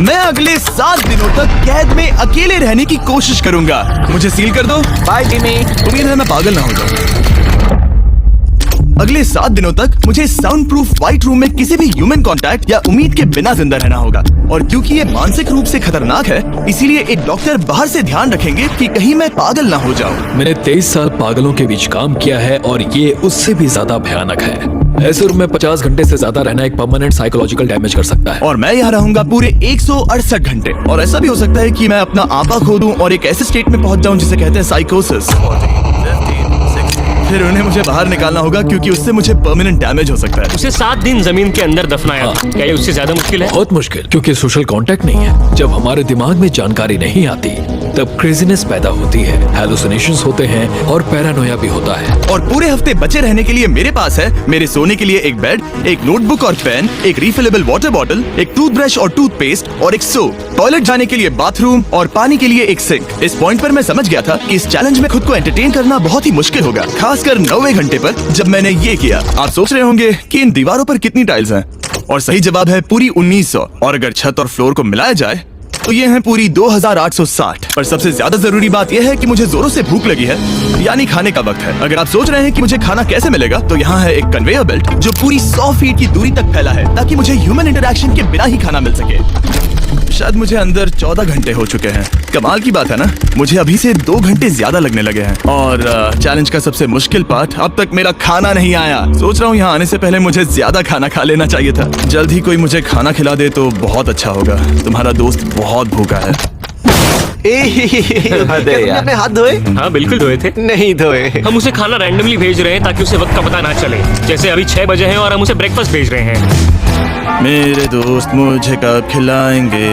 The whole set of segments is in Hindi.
मैं अगले 7 दिनों तक कैद में अकेले रहने की कोशिश करूंगा। मुझे सील कर दो। Bye Jimmy. उम्मीद है मैं पागल ना हो जाऊं। अगले 7 दिनों तक मुझे साउंड प्रूफ व्हाइट रूम में किसी भी ह्यूमन कांटेक्ट या उम्मीद के बिना जिंदा रहना होगा। और क्योंकि ये मानसिक रूप से खतरनाक है, इसीलिए एक डॉक्टर बाहर से ध्यान रखेंगे कि कहीं मैं पागल ना हो जाऊं। मैंने 23 साल पागलों के बीच काम किया है और ये उससे भी ज्यादा भयानक है। ऐसे रूम में 50 घंटे से ज्यादा रहना एक परमानेंट साइकोलॉजिकल डैमेज कर सकता है। और मैं यहाँ रहूंगा पूरे 168 घंटे। और ऐसा भी हो सकता है कि मैं अपना आपा खो दूं और एक ऐसे स्टेट में पहुंच जाऊं जिसे कहते हैं साइकोसिस। फिर उन्हें मुझे बाहर निकालना होगा क्योंकि उससे मुझे परमानेंट डैमेज हो सकता है। उसे 7 दिन जमीन के अंदर दफनाया। क्या ये उससे ज्यादा मुश्किल है? बहुत मुश्किल, क्योंकि सोशल कांटेक्ट नहीं है। जब हमारे दिमाग में जानकारी नहीं आती तब क्रेजीनेस पैदा होती है, हैलुसिनेशंस होते हैं और पैरानोया भी होता है। और पूरे हफ्ते बचे रहने के लिए मेरे पास है मेरे सोने के लिए एक बेड, एक नोटबुक और पेन, एक रिफिलेबल वाटर बॉटल, एक टूथब्रश और टूथपेस्ट और एक सोप, टॉयलेट जाने के लिए बाथरूम और पानी के लिए एक सिंक। इस पॉइंट पर मैं समझ गया था कि इस चैलेंज में खुद को एंटरटेन करना बहुत ही मुश्किल होगा, खासकर 9वें घंटे पर जब मैंने ये किया। आप सोच रहे होंगे कि इन दीवारों पर कितनी टाइल्स हैं, और सही जवाब है पूरी 1900। और अगर छत और फ्लोर को मिलाया जाए तो ये हैं पूरी 2860। पर सबसे ज्यादा जरूरी बात यह है कि मुझे जोरों से भूख लगी है, यानी खाने का वक्त है। अगर आप सोच रहे हैं कि मुझे खाना कैसे मिलेगा, तो यहाँ है एक कन्वेयर बेल्ट जो पूरी 100 फीट की दूरी तक फैला है, ताकि मुझे ह्यूमन इंटरैक्शन के बिना ही खाना मिल सके। शायद मुझे अंदर 14 घंटे हो चुके हैं। कमाल की बात है ना, मुझे अभी से 2 घंटे ज्यादा लगने लगे हैं। और चैलेंज का सबसे मुश्किल पार्ट, अब तक मेरा खाना नहीं आया। सोच रहा हूँ यहाँ आने से पहले मुझे ज्यादा खाना खा लेना चाहिए था। जल्द ही कोई मुझे खाना खिला दे तो बहुत अच्छा होगा। तुम्हारा दोस्त बहुत भूखा है। तुमने अपने हाथ धोए? हाँ बिल्कुल धोए थे। नहीं धोए। हम उसे खाना रैंडमली भेज रहे हैं ताकि उसे वक्त का पता ना चले। जैसे अभी 6 बजे हैं और हम उसे ब्रेकफास्ट भेज रहे हैं। मेरे दोस्त मुझे कब खिलाएंगे?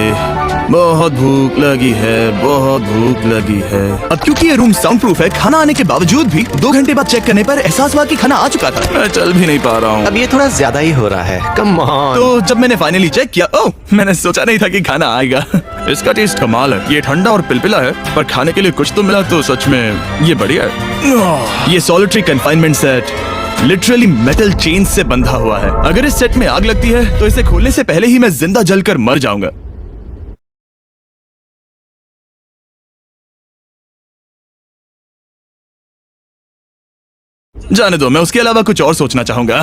बहुत भूख लगी है, बहुत भूख लगी है। अब क्योंकि ये रूम साउंड प्रूफ है, खाना आने के बावजूद भी 2 घंटे बाद चेक करने पर एहसास हुआ कि खाना आ चुका था। मैं चल भी नहीं पा रहा हूँ। अब ये थोड़ा ज्यादा ही हो रहा है। Come on. तो जब मैंने फाइनली चेक किया, ओह, मैंने सोचा नहीं था कि खाना आएगा। इसका टेस्ट कमाल है। ये ठंडा और पिलपिला है, पर खाने के लिए कुछ तो मिला, तो सच में ये बढ़िया है। ये solitary confinement set literally metal chain से बंधा हुआ है। अगर इस सेट में आग लगती है तो इसे खोलने से पहले ही मैं जिंदा जलकर मर जाऊंगा। जाने दो, मैं उसके अलावा कुछ और सोचना चाहूंगा।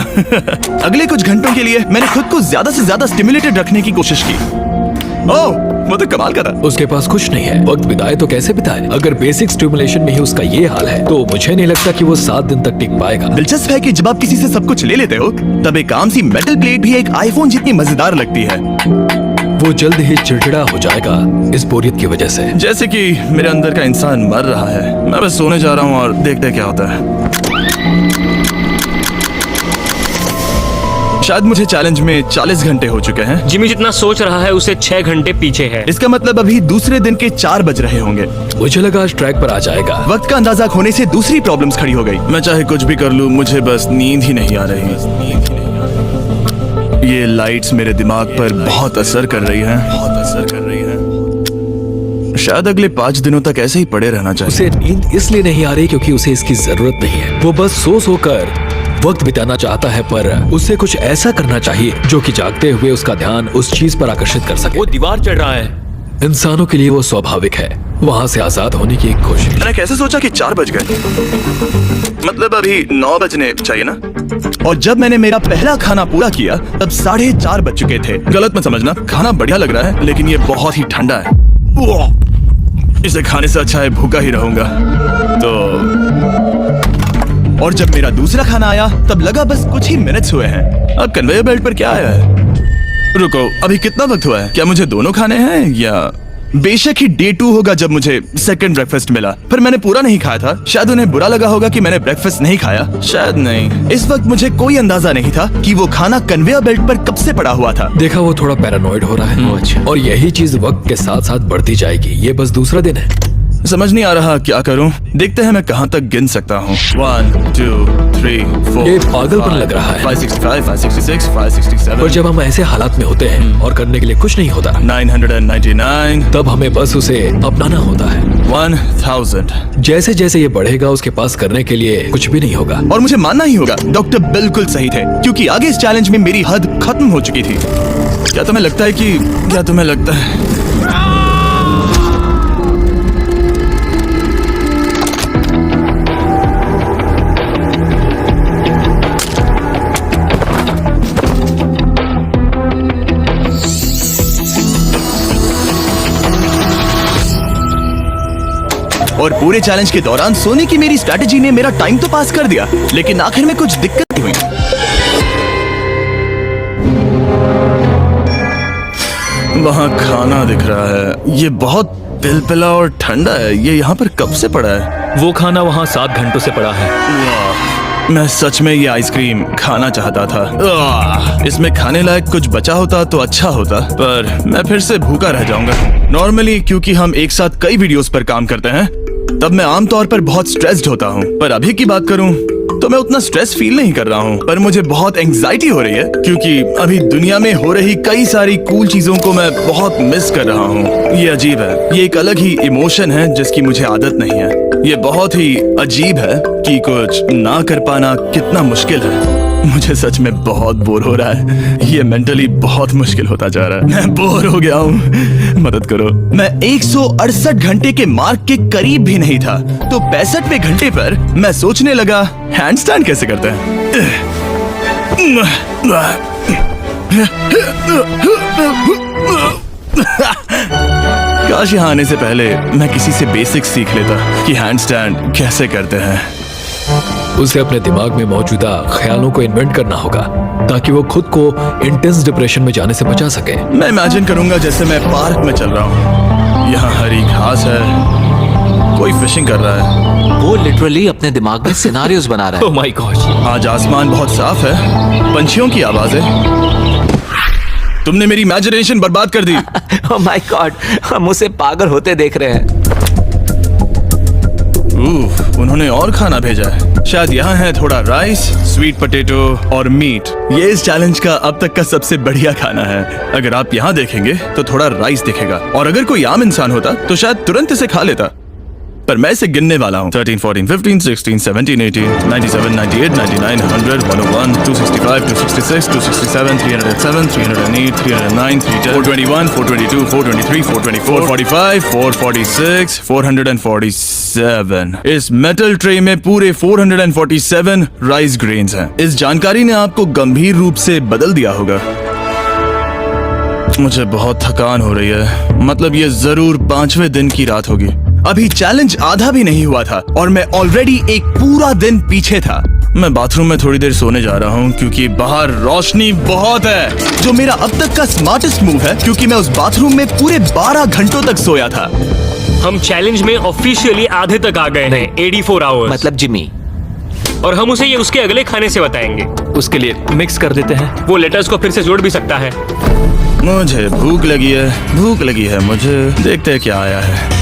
अगले कुछ घंटों के लिए मैंने खुद को ज्यादा से ज्यादा स्टिमुलेटेड रखने की कोशिश की। ओह, वो तो कमाल का था। उसके पास कुछ नहीं है, वक्त बिताए तो कैसे बिताए? अगर बेसिक स्टिमुलेशन में ही उसका ये हाल है तो मुझे नहीं लगता कि वो 7 दिन तक टिक पाएगा। दिलचस्प है कि जब आप किसी से सब कुछ ले लेते हो, तब एक आम सी मेटल प्लेट भी एक आईफोन जितनी मजेदार लगती है। वो जल्द ही चिड़चिड़ा हो जाएगा इस बोरियत की वजह से। जैसे कि मेरे अंदर का इंसान मर रहा है। मैं बस सोने जा रहा हूँ और देखते क्या होता है। शायद मुझे चैलेंज में 40 घंटे हो चुके हैं। जिमी जितना सोच रहा है उससे 6 घंटे पीछे है। इसका मतलब अभी दूसरे दिन के 4 बज रहे होंगे। मुझे लगा आज ट्रैक पर आ जाएगा। वक्त का अंदाजा खोने से दूसरी प्रॉब्लम्स खड़ी हो गई। मैं चाहे कुछ भी कर लूं, मुझे बस नींद ही नहीं आ रही। ये लाइट्स मेरे दिमाग पर बहुत असर कर रही हैं। शायद अगले 5 दिनों तक ऐसे ही पड़े रहना चाहिए। उसे नींद इसलिए नहीं आ रही क्योंकि उसे इसकी जरूरत नहीं है। वो बस सो कर वक्त बिताना चाहता है, पर उसे कुछ ऐसा करना चाहिए जो कि जागते हुए उसका ध्यान उस चीज पर आकर्षित कर सके। वो दीवार चढ़ रहा है। इंसानों के लिए वो स्वाभाविक है, वहाँ से आजाद होने की एक कोशिश। मैंने कैसे सोचा कि 4 बज गए? मतलब अभी 9 बजने चाहिए ना। और जब मैंने मेरा पहला खाना पूरा किया तब 4:30 बज चुके थे। गलत मत समझना, खाना बढ़िया लग रहा है, लेकिन ये बहुत ही ठंडा है। इसे खाने से अच्छा है भूखा ही रहूंगा। और जब मेरा दूसरा खाना आया तब लगा बस कुछ ही मिनट्स हुए हैं। अब कन्वेयर बेल्ट पर क्या आया है? रुको, अभी कितना वक्त हुआ है? क्या मुझे दोनों खाने हैं या? बेशक ही डे 2 होगा जब मुझे सेकंड ब्रेकफास्ट मिला, पर मैंने पूरा नहीं खाया था। शायद उन्हें बुरा लगा होगा कि मैंने ब्रेकफास्ट नहीं खाया, शायद नहीं। इस वक्त मुझे कोई अंदाजा नहीं था कि वो खाना कन्वेयर बेल्ट पर कब से पड़ा हुआ था। देखा, वो थोड़ा पैरानॉइड हो रहा है। अच्छा। और यही चीज वक्त के साथ साथ बढ़ती जाएगी। ये बस दूसरा दिन है। समझ नहीं आ रहा क्या करूं। देखते हैं मैं कहां तक गिन सकता हूं। 1 2 3 4। ये पागलपन लग रहा है। 565 566 567। पर जब हम ऐसे हालात में होते हैं और करने के लिए कुछ नहीं होता, 999। तब हमें बस उसे अपनाना होता है। 1000। जैसे जैसे ये बढ़ेगा उसके पास करने के लिए कुछ भी नहीं होगा। और मुझे मानना ही होगा, डॉक्टर बिल्कुल सही थे, क्योंकि आगे इस चैलेंज में मेरी हद खत्म हो चुकी थी। क्या तुम्हें लगता है और पूरे चैलेंज के दौरान सोने की मेरी स्ट्रैटेजी ने मेरा टाइम तो पास कर दिया, लेकिन आखिर में कुछ दिक्कत हुई। वहाँ खाना दिख रहा है, ये बहुत पिलपिला और ठंडा है। ये यहाँ पर कब से पड़ा है? वो खाना वहाँ 7 घंटों से पड़ा है। वाह, मैं सच में ये आइसक्रीम खाना चाहता था। इसमें खाने लायक कुछ बचा होता तो अच्छा होता, पर मैं फिर से भूखा रह जाऊंगा। नॉर्मली क्योंकि हम एक साथ कई वीडियोस पर काम करते हैं, तब मैं आमतौर पर बहुत स्ट्रेस्ड होता हूँ। पर अभी की बात करूँ तो मैं उतना स्ट्रेस फील नहीं कर रहा हूँ, पर मुझे बहुत एंजाइटी हो रही है क्योंकि अभी दुनिया में हो रही कई सारी कूल चीजों को मैं बहुत मिस कर रहा हूँ। ये अजीब है, ये एक अलग ही इमोशन है जिसकी मुझे आदत नहीं है। ये बहुत ही अजीब है कि कुछ ना कर पाना कितना मुश्किल है। मुझे सच में बहुत बोर हो रहा है। ये मेंटली बहुत मुश्किल होता जा रहा है। मैं बोर हो गया हूँ, मदद करो। मैं 168 घंटे के मार्क के करीब भी नहीं था, तो 65वें घंटे पर मैं सोचने लगा हैंडस्टैंड कैसे करते हैं। काश यहाँ आने से पहले मैं किसी से बेसिक्स सीख लेता कि हैंडस्टैंड कैसे करते हैं। उसे अपने दिमाग में मौजूदा ख्यालों को इन्वेंट करना होगा ताकि वो खुद को इंटेंस डिप्रेशन में जाने से बचा सके। मैं इमेजिन करूंगा जैसे मैं पार्क में चल रहा हूँ, यहाँ हरी घास है, कोई फिशिंग कर रहा है। वो लिटरली अपने दिमाग में सिनारियोस बना रहा ओह माय गॉड। आज आसमान बहुत साफ है, पंछियों की आवाज है। तुमने मेरी इमेजिनेशन बर्बाद कर दी। है। ओह माय गॉड, हम उसे पागल होते देख रहे हैं। उन्होंने और खाना भेजा है। शायद यहाँ है थोड़ा राइस, स्वीट पोटैटो और मीट। ये इस चैलेंज का अब तक का सबसे बढ़िया खाना है। अगर आप यहाँ देखेंगे तो थोड़ा राइस दिखेगा, और अगर कोई आम इंसान होता तो शायद तुरंत इसे खा लेता, पर मैं इसे गिनने वाला हूँ। 13, 14, 15, 16, 17, 18, 97, 98, 99, 100, 101, 265, 266, 267, 307, 308, 309, 421, 422, 423, 424, 445, 446, 447। इस मेटल ट्रे में पूरे 447 राइस ग्रेन्स हैं। इस जानकारी ने आपको गंभीर रूप से बदल दिया होगा। मुझे बहुत थकान हो रही है, मतलब ये जरूर 5वें दिन की रात होगी। अभी चैलेंज आधा भी नहीं हुआ था और मैं ऑलरेडी एक पूरा दिन पीछे था। मैं बाथरूम में थोड़ी देर सोने जा रहा हूँ क्योंकि बाहर रोशनी बहुत है, जो मेरा अब तक का स्मार्टेस्ट मूव है क्योंकि मैं उस बाथरूम में पूरे 12 घंटों तक सोया था। हम चैलेंज में ऑफिशियली आधे तक आ गए हैं, 84 आवर्स। मतलब जिमी, और हम उसे ये उसके अगले खाने से बताएंगे। उसके लिए मिक्स कर देते हैं। वो लेटर्स को फिर से जोड़ भी सकता है। मुझे भूख लगी है मुझे। देखते हैं क्या आया है।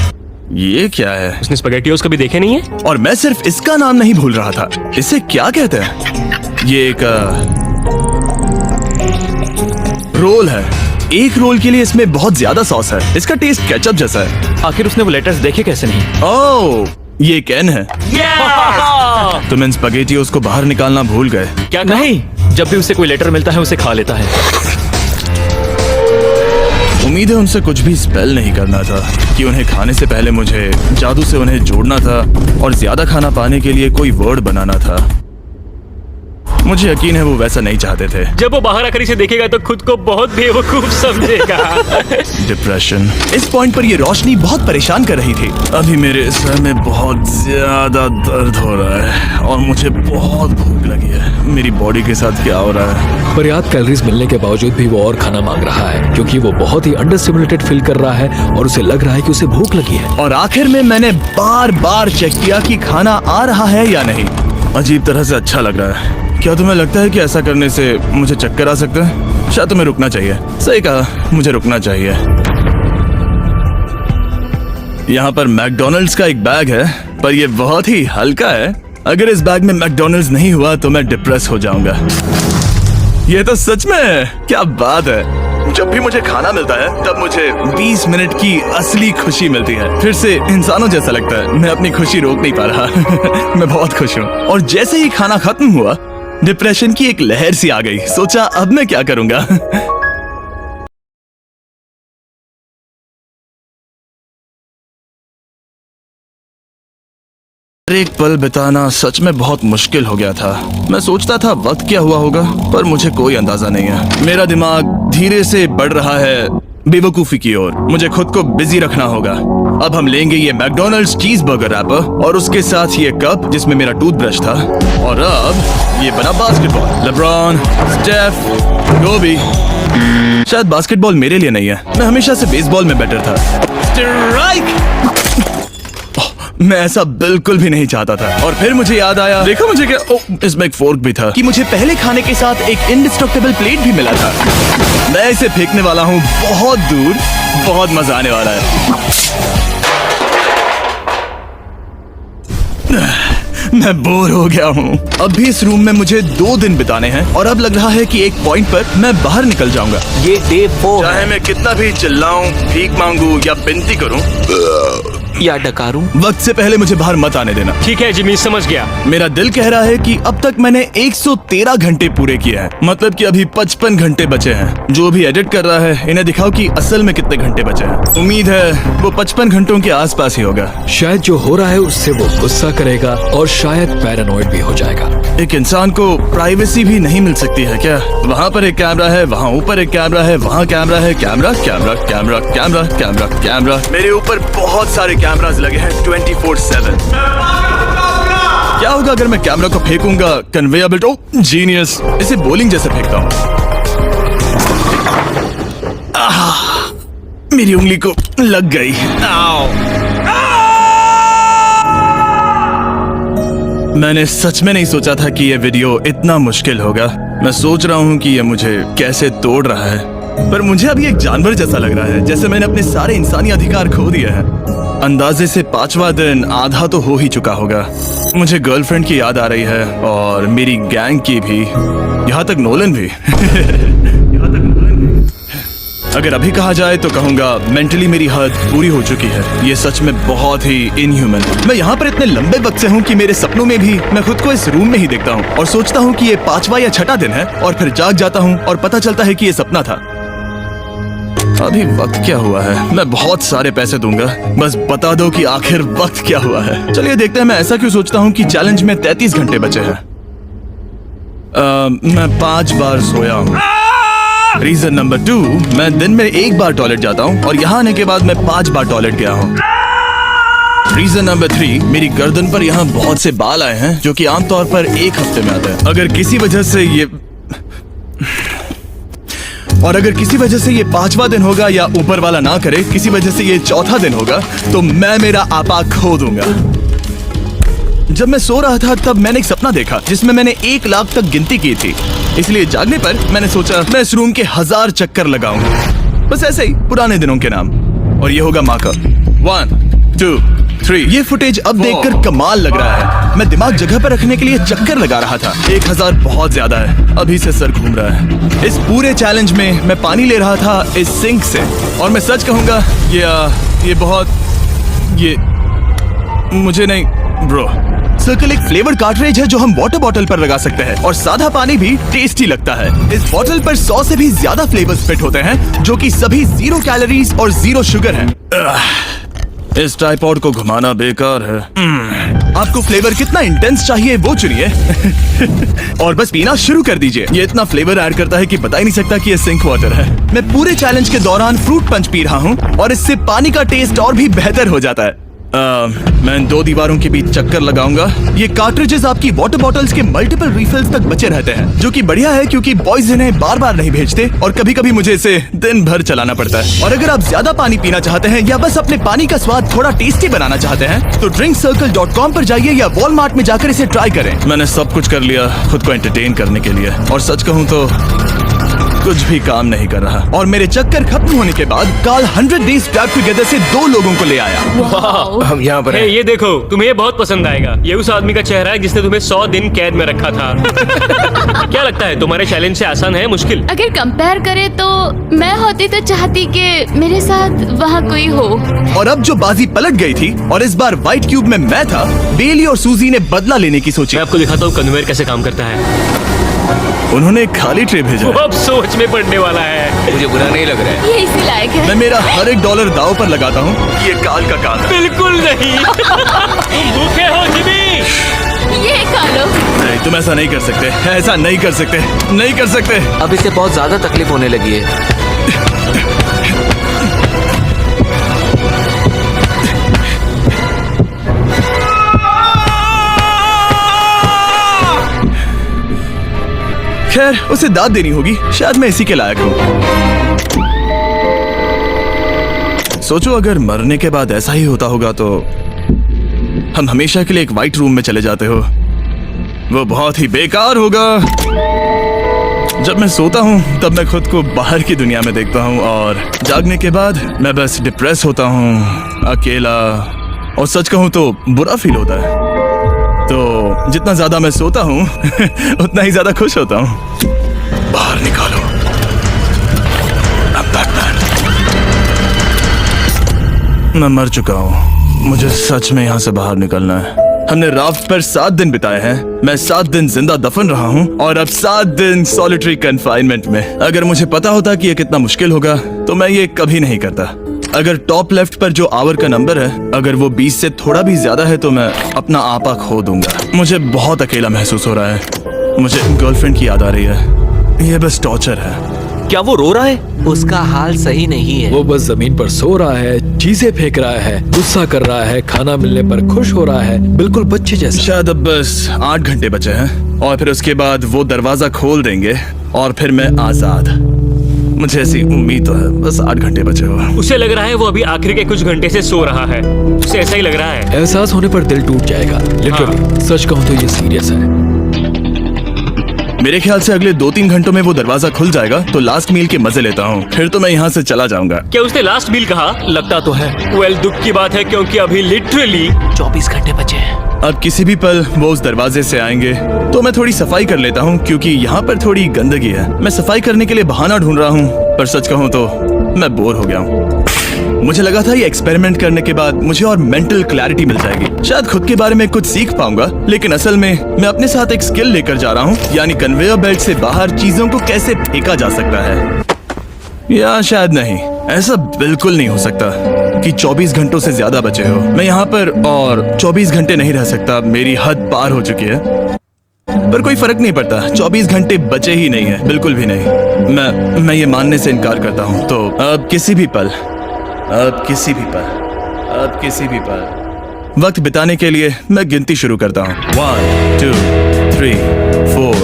ये क्या है? उसने स्पैगेटियोस कभी देखे नहीं है? और मैं सिर्फ इसका नाम नहीं भूल रहा था। इसे क्या कहते हैं? ये एक रोल है। एक रोल के लिए इसमें बहुत ज्यादा सॉस है। इसका टेस्ट केचप जैसा है। आखिर उसने वो लेटर्स देखे कैसे नहीं? ओह, ये कैन है। तुम इन स्पैगेटियोस को बाहर निकालना भूल गए। क्या नहीं, जब भी उसे कोई लेटर मिलता है उसे खा लेता है। उम्मीद है उनसे कुछ भी स्पेल नहीं करना था कि उन्हें खाने से पहले मुझे जादू से उन्हें जोड़ना था और ज्यादा खाना पाने के लिए कोई वर्ड बनाना था। मुझे यकीन है वो वैसा नहीं चाहते थे। जब वो बाहर आकर इसे देखेगा तो खुद को बहुत बेवकूफ समझेगा। डिप्रेशन। इस पॉइंट पर ये रोशनी बहुत परेशान कर रही थी। अभी मेरे सर में बहुत ज्यादा दर्द हो रहा है और मुझे बहुत भूख लगी है। मेरी बॉडी के साथ क्या हो रहा है? पर्याप्त कैलोरीज मिलने के बावजूद भी वो और खाना मांग रहा है क्योंकि वो बहुत ही अंडर स्टिमुलेटेड फील कर रहा है और उसे लग रहा है कि उसे भूख लगी है। और आखिर में मैंने बार बार चेक किया कि खाना आ रहा है या नहीं। अजीब तरह से अच्छा लग रहा है। क्या तुम्हें लगता है कि ऐसा करने से मुझे चक्कर आ सकता है? शायद तुम्हें रुकना चाहिए। सही कहा, मुझे रुकना चाहिए। यहाँ पर मैकडॉनल्ड्स का एक बैग है, पर यह बहुत ही हल्का है। अगर इस बैग में मैकडॉनल्ड्स नहीं हुआ तो मैं डिप्रेस हो जाऊंगा। ये तो सच में है, क्या बात है। जब भी मुझे खाना मिलता है तब मुझे 20 मिनट की असली खुशी मिलती है। फिर से इंसानों जैसा लगता है। मैं अपनी खुशी रोक नहीं पा रहा। मैं बहुत खुश हूँ। और जैसे ही खाना खत्म हुआ, डिप्रेशन की एक लहर सी आ गई। सोचा अब मैं क्या करूंगा। एक पल बिताना सच में बहुत मुश्किल हो गया था। मैं सोचता था वक्त क्या हुआ होगा, पर मुझे कोई अंदाजा नहीं है। मेरा दिमाग धीरे से बढ़ रहा है बेवकूफी की ओर। मुझे खुद को बिजी रखना होगा। अब हम लेंगे ये मैकडॉनल्ड्स चीज बर्गर रैपर और उसके साथ ये कप जिसमें मेरा टूथब्रश था, और अब ये बना बास्केटबॉल। लेब्रॉन, स्टेफ, कोबी। शायद बास्केटबॉल मेरे लिए नहीं है, मैं हमेशा से बेसबॉल में बेटर था। स्ट्राइक! मैं ऐसा बिल्कुल भी नहीं चाहता था। और फिर मुझे याद आया, देखो मुझे क्या, इसमें एक फोर्क भी था, कि मुझे पहले खाने के साथ एक इंडिस्ट्रक्टेबल प्लेट भी मिला था। मैं इसे फेंकने वाला हूँ बहुत दूर। बहुत मजा आने वाला है। मैं बोर हो गया हूँ। अब भी इस रूम में मुझे 2 दिन बिताने हैं और अब लग रहा है कि एक पॉइंट पर मैं बाहर निकल जाऊंगा। ये डे 4 चाहे मैं कितना भी चिल्लाऊं, भीख मांगू या विनती करूं, या डकारूं। वक्त से पहले मुझे बाहर मत आने देना। ठीक है जिमी, समझ गया। मेरा दिल कह रहा है कि अब तक मैंने 113 घंटे पूरे किए हैं, मतलब कि अभी 55 घंटे बचे हैं। जो भी एडिट कर रहा है, इन्हें दिखाओ कि असल में कितने घंटे बचे हैं। उम्मीद है वो 55 घंटों के आसपास ही होगा। शायद जो हो रहा है उससे वो गुस्सा करेगा और शायद पैरानॉइड भी हो जाएगा। एक इंसान को प्राइवेसी भी नहीं मिल सकती है क्या? वहाँ पर एक कैमरा है, वहाँ ऊपर एक कैमरा है, वहाँ कैमरा है, camera camera camera camera camera camera. मेरे ऊपर बहुत सारे कैमरास लगे हैं 24/7। क्या होगा अगर मैं कैमरा को फेंकूंगा कन्वेयर बेल्ट? ओह जीनियस! इसे बॉलिंग जैसे फेंकता हूँ। मेरी उंगली को लग गई। आओ! मैंने सच में नहीं सोचा था कि यह वीडियो इतना मुश्किल होगा। मैं सोच रहा हूँ कि यह मुझे कैसे तोड़ रहा है, पर मुझे अभी एक जानवर जैसा लग रहा है, जैसे मैंने अपने सारे इंसानी अधिकार खो दिए हैं। अंदाजे से 5वां दिन आधा तो हो ही चुका होगा। मुझे गर्लफ्रेंड की याद आ रही है और मेरी गैंग की भी, यहाँ तक नोलन भी। अगर अभी कहा जाए तो कहूंगा मेंटली मेरी हद पूरी हो चुकी है। ये सच में बहुत ही इनह्यूमन। मैं यहाँ पर इतने लंबे वक्त से हूँ कि मेरे सपनों में भी मैं खुद को इस रूम में ही देखता हूँ और सोचता हूँ कि ये 5वां या 6वां दिन है, और फिर जाग जाता हूँ और पता चलता है कि ये सपना था। अभी वक्त क्या हुआ है? मैं बहुत सारे पैसे दूंगा, बस बता दो कि आखिर वक्त क्या हुआ है। चलिए देखते हैं मैं ऐसा क्यों सोचता हूँ कि चैलेंज में 33 घंटे बचे हैं। मैं 5 बार सोया हूँ। रीजन नंबर 2, मैं दिन में 1 बार टॉयलेट जाता हूँ और यहाँ आने के बाद मैं 5 बार टॉयलेट गया हूँ। रीजन नंबर 3, मेरी गर्दन पर यहाँ बहुत से बाल आए हैं जो कि आमतौर पर 1 हफ्ते में आते हैं। अगर किसी वजह से ये 5वां दिन होगा या ऊपर वाला ना करे, किसी वजह से ये 4था दिन होगा, तो मैं मेरा आपा खो दूंगा। जब मैं सो रहा था तब मैंने एक सपना देखा जिसमें मैंने 1 लाख तक गिनती की थी। इसलिए जागने पर मैंने सोचा मैं इस रूम के 1000 चक्कर लगाऊंगा, बस ऐसे ही पुराने दिनों के नाम। और ये होगा माँ का 1 2 3। ये फुटेज अब देखकर कमाल लग रहा है। मैं दिमाग जगह पर रखने के लिए चक्कर लगा रहा था। 1000 बहुत ज्यादा है। अभी से सर घूम रहा है। इस पूरे चैलेंज में मैं पानी ले रहा था इस सिंक से, और मैं सच कहूंगा ये मुझे नहीं ब्रो। सर्कल एक फ्लेवर कार्ट्रिज है जो हम वाटर बॉटल पर लगा सकते हैं, और सादा पानी भी टेस्टी लगता है। इस बॉटल पर 100 से भी ज्यादा फ्लेवर्स फिट होते हैं, जो कि सभी 0 कैलोरीज और 0 शुगर हैं। इस ट्राइपॉड को घुमाना बेकार है। आपको फ्लेवर कितना इंटेंस चाहिए वो चुनिए और बस पीना शुरू कर दीजिए। ये इतना फ्लेवर ऐड करता है कि बता ही नहीं सकता कि ये सिंक वाटर है। मैं पूरे चैलेंज के दौरान फ्रूट पंच पी रहा हूँ और इससे पानी का टेस्ट और भी बेहतर हो जाता है। मैं इन 2 दीवारों के बीच चक्कर लगाऊंगा। ये कार्ट्रिजेस आपकी वाटर बॉटल्स के मल्टीपल रिफिल्स तक बचे रहते हैं, जो कि बढ़िया है क्योंकि बॉयज इन्हें बार बार नहीं भेजते और कभी कभी मुझे इसे दिन भर चलाना पड़ता है। और अगर आप ज्यादा पानी पीना चाहते हैं या बस अपने पानी का स्वाद थोड़ा टेस्टी बनाना चाहते हैं तो drinkcircle.com पर जाइए या वॉलमार्ट में जाकर इसे ट्राई करें। मैंने सब कुछ कर लिया खुद को एंटरटेन करने के लिए, और सच कहूँ तो कुछ भी काम नहीं कर रहा। और मेरे चक्कर खत्म होने के बाद कार्ल 100 Days Trapped Together से 2 लोगों को ले आया। हम यहाँ पर हे, ये देखो, तुम्हें ये बहुत पसंद आएगा। ये उस आदमी का चेहरा है जिसने तुम्हें 100 दिन कैद में रखा था। क्या लगता है तुम्हारे चैलेंज से आसान है मुश्किल? अगर कंपेयर करे तो मैं होती तो चाहती कि मेरे साथ वहाँ कोई हो। और अब जो बाजी पलट गई थी और इस बार व्हाइट क्यूब में मैं था, बेली और सूजी ने बदला लेने की सोची। मैं आपको दिखाता हूँ कन्वेयर कैसे काम करता है। उन्होंने एक खाली ट्रे भेजा। वो अब सोच में पड़ने वाला है। मुझे बुरा नहीं लग रहा है। ये इसी लायक है। मैं मेरा हर एक डॉलर दाव पर लगाता हूँ कि ये काल का काम है। बिल्कुल नहीं। तुम भूखे हो जिमी। लो। नहीं, तुम ऐसा नहीं कर सकते, ऐसा नहीं कर सकते, नहीं कर सकते। अब इसे बहुत ज्यादा तकलीफ होने लगी है। खैर, उसे दाद देनी होगी, शायद मैं इसी के लायक हूँ। सोचो अगर मरने के बाद ऐसा ही होता होगा तो हम हमेशा के लिए एक वाइट रूम में चले जाते हो। वो बहुत ही बेकार होगा। जब मैं सोता हूँ तब मैं खुद को बाहर की दुनिया में देखता हूँ और जागने के बाद मैं बस डिप्रेस होता हूँ, अकेला, और सच कहूँ तो बुरा फील होता है। तो जितना ज्यादा मैं सोता हूँ उतना ही ज्यादा खुश होता हूँ। बाहर निकालो। I'm Batman। मैं मर चुका हूँ, मुझे सच में यहाँ से बाहर निकलना है। हमने राफ्ट पर 7 दिन बिताए हैं। मैं 7 दिन जिंदा दफन रहा हूँ और अब 7 दिन सॉलिटरी कन्फाइनमेंट में। अगर मुझे पता होता कि ये कितना मुश्किल होगा तो मैं ये कभी नहीं करता। अगर टॉप लेफ्ट पर जो आवर का नंबर है, अगर वो 20 से थोड़ा भी ज्यादा है तो मैं अपना आपा खो दूंगा। मुझे बहुत अकेला महसूस हो रहा है। मुझे गर्लफ्रेंड की याद आ रही है। ये बस टॉर्चर है। क्या वो रो रहा है? उसका हाल सही नहीं है। वो बस जमीन पर सो रहा है, चीजें फेंक रहा है, गुस्सा कर रहा है, खाना मिलने पर खुश हो रहा है, बिल्कुल बच्चे जैसा। शायद अब बस 8 घंटे बचे हैं और फिर उसके बाद वो दरवाजा खोल देंगे और फिर मैं आजाद। मुझे ऐसी उम्मीद तो है। बस 8 घंटे बचे हो। उसे लग रहा है वो अभी आखिरी के कुछ घंटे से सो रहा है। उसे ऐसा ही लग रहा है। एहसास होने पर दिल टूट जाएगा, लिटरली। सच कहूँ तो ये सीरियस है। मेरे ख्याल से अगले 2-3 घंटों में वो दरवाजा खुल जाएगा तो लास्ट मील के मजे लेता हूँ, फिर तो मैं यहाँ से चला जाऊंगा। क्या उसने लास्ट मील कहा? लगता तो है। वेल, दुख की बात है क्योंकि अभी लिटरली 24 घंटे बचे हैं। अब किसी भी पल वो उस दरवाजे से आएंगे तो मैं थोड़ी सफाई कर लेता हूँ क्योंकि यहाँ पर थोड़ी गंदगी है। मैं सफाई करने के लिए बहाना ढूंढ रहा हूँ, पर सच कहूँ तो मैं बोर हो गया हूँ। मुझे लगा था ये एक्सपेरिमेंट करने के बाद मुझे और मेंटल क्लैरिटी मिल जाएगी, शायद खुद के बारे में कुछ सीख पाऊंगा। लेकिन असल में मैं अपने साथ एक स्किल लेकर जा रहा हूँ, यानी कन्वेयर बेल्ट से बाहर चीजों को कैसे फेंका जा सकता है। या शायद नहीं, ऐसा बिल्कुल नहीं हो सकता कि 24 घंटों से ज्यादा बचे हो। मैं यहाँ पर और 24 घंटे नहीं रह सकता, मेरी हद पार हो चुकी है। पर कोई फर्क नहीं पड़ता, 24 घंटे बचे ही नहीं है, बिल्कुल भी नहीं। मैं ये मानने से इनकार करता हूँ। तो अब किसी भी पल वक्त बिताने के लिए मैं गिनती शुरू करता हूँ। 1 2 3 4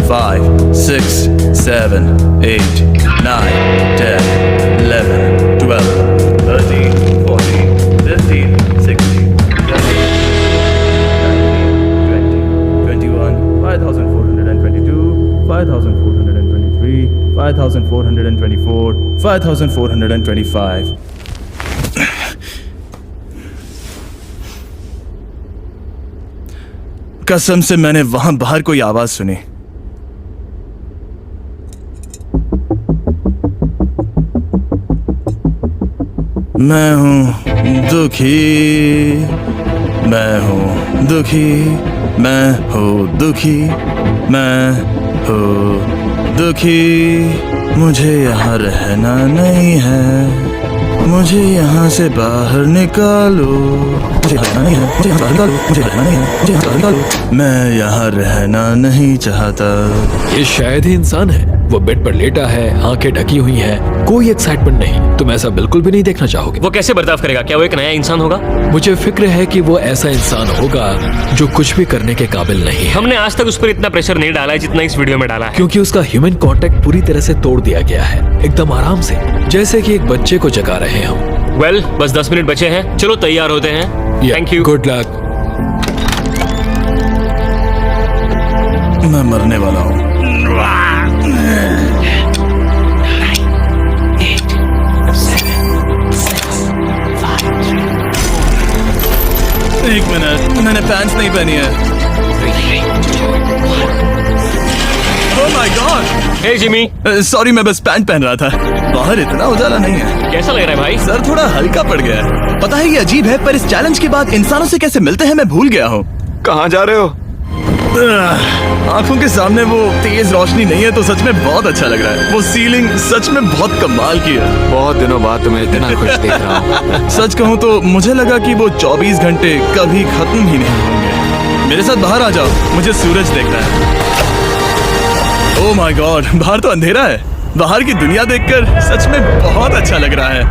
5 6 7 8 9 10 11 12 13 14 15 16 17 18 19 20 21 5422 5423 5424 5425। कसम से मैंने वहां बाहर कोई आवाज सुनी। मैं हूं दुखी, मैं हूं दुखी, मैं हूं दुखी, मैं हूं दुखी। मुझे यहाँ रहना नहीं है, मुझे यहाँ से बाहर निकालो। मुझे रहना नहीं है, मुझे यहाँ बाहर निकालो। मुझे रहना नहीं है, मुझे यहाँ बाहर निकालो। मैं यहाँ रहना नहीं चाहता। ये शायद ही इंसान है। वो बेड पर लेटा है, आंखें ढकी हुई हैं, कोई एक्साइटमेंट नहीं। तुम ऐसा बिल्कुल भी नहीं देखना चाहोगे। वो कैसे बर्ताव करेगा? क्या वो एक नया इंसान होगा? मुझे फिक्र है कि वो ऐसा इंसान होगा जो कुछ भी करने के काबिल नहीं है। हमने आज तक उस पर इतना प्रेशर नहीं डाला है जितना इस वीडियो में डाला है। क्योंकि उसका ह्यूमन कांटेक्ट पूरी तरह से तोड़ दिया गया है, एकदम आराम से, जैसे कि एक बच्चे को जगा रहे हो। वेल, बस 10 मिनट बचे हैं, चलो तैयार होते हैं। Thank you. Good luck. मैं मरने वाला हूँ। एक मिनट, मैंने पैंट्स नहीं पहनी है। Oh my god. Hey Jimmy. Sorry, मैं बस पैंट पहन रहा था। बाहर इतना उजाला नहीं है। कैसा लग रहा है भाई? सर थोड़ा हल्का पड़ गया है। पता है ये अजीब है, पर इस चैलेंज के बाद इंसानों से कैसे मिलते हैं मैं भूल गया हूँ। कहाँ जा रहे हो? आंखों के सामने वो तेज रोशनी नहीं है तो सच में बहुत अच्छा लग रहा है। वो सीलिंग सच में बहुत कमाल की है। बहुत दिनों बाद तुम्हें इतना खुश देख रहा हूँ। सच कहूँ तो मुझे लगा कि वो 24 घंटे कभी खत्म ही नहीं होंगे। मेरे साथ बाहर आ जाओ, मुझे सूरज देखना है। ओह माय गॉड, बाहर तो अंधेरा है। बाहर की दुनिया देखकर सच में बहुत अच्छा लग रहा है।